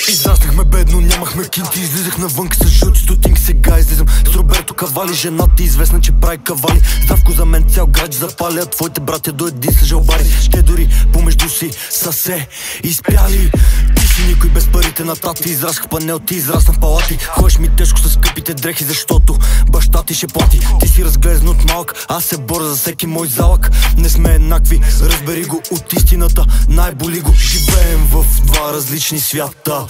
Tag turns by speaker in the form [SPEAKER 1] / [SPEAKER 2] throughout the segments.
[SPEAKER 1] Израснахме бедно, нямахме кинти, излизахме вънка с жълти стотинки. Сега излизам с Роберто Кавали, жената известна, че прави кавали. Здравко за мен цял град запали, а твоите братя до един са жалбари. Те дори помежду си са се изпяли. Ти си никой без парите на тати, израснах в панел, ти израсна в палати. Ходиш ми тежко с скъпите дрехи, защото баща ти ще плати. Ти си разглезен от малък, аз се боря за всеки мой залък. Не сме еднакви, разбери го от истината, най-боли го. Живеем в два различни свята.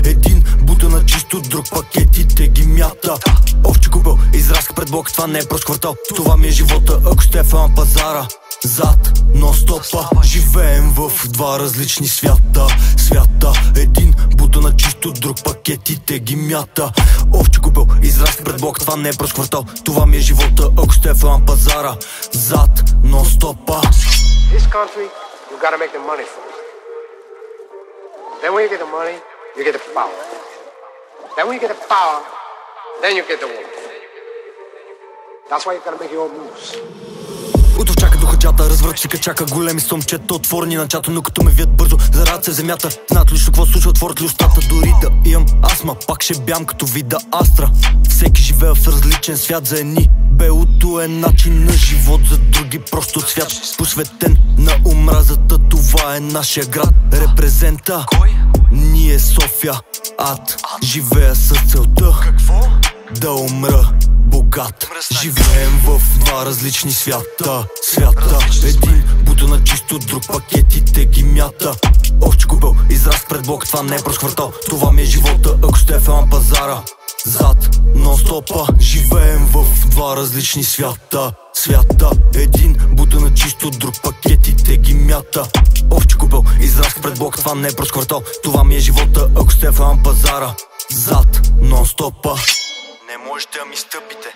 [SPEAKER 1] Един бута на чисто, друг пакетите ги мята. Овче купел, израска пред блок, това не е прост квартал. Това ми е живота, ако ще е на пазара. Зад, нон-стопа, живеем в два различни свята. Един бута на чисто, друг пакетите ги мята. Овче купел, израска пред блок, това не е прост квартал. Това ми е живота, ако ще е на пазара. Зад, нон-стопа.
[SPEAKER 2] This country, you gotta make the money first. Then when you get the money, you get the power. Then when you get the power, then you get the woman. That's why you gotta make your own moves.
[SPEAKER 1] Ото чака до хаджата, разврат си качака. Големи сомчета, отворени начата, но като ме вият бързо, зарад се в земята. Знаят лично какво случва, отворят ли устата. Дори да имам астма, пак ще бям като вида Астра. Всеки живее в различен свят, за едни белото е начин на живот, за други просто цвят. Посветен на омразата, това е нашия град. Репрезента, ние София, ад. Живея с целта да умра богат. Живеем в два различни свята. Един бута на чисто, друг пакетите ги мята. Овче купел, израст пред блок, това не е прост квартал. Това ми е живота, ако ще е на пазара. Зад, нон-стопа, живеем в два различни свята. Един бута на чисто, друг пакетите ги мята. Овче купел, израст пред блок, това не е прост квартал. Това ми е живота, ако ще е на пазара. Зад, нон-стопа. Не можете да ми стъпите.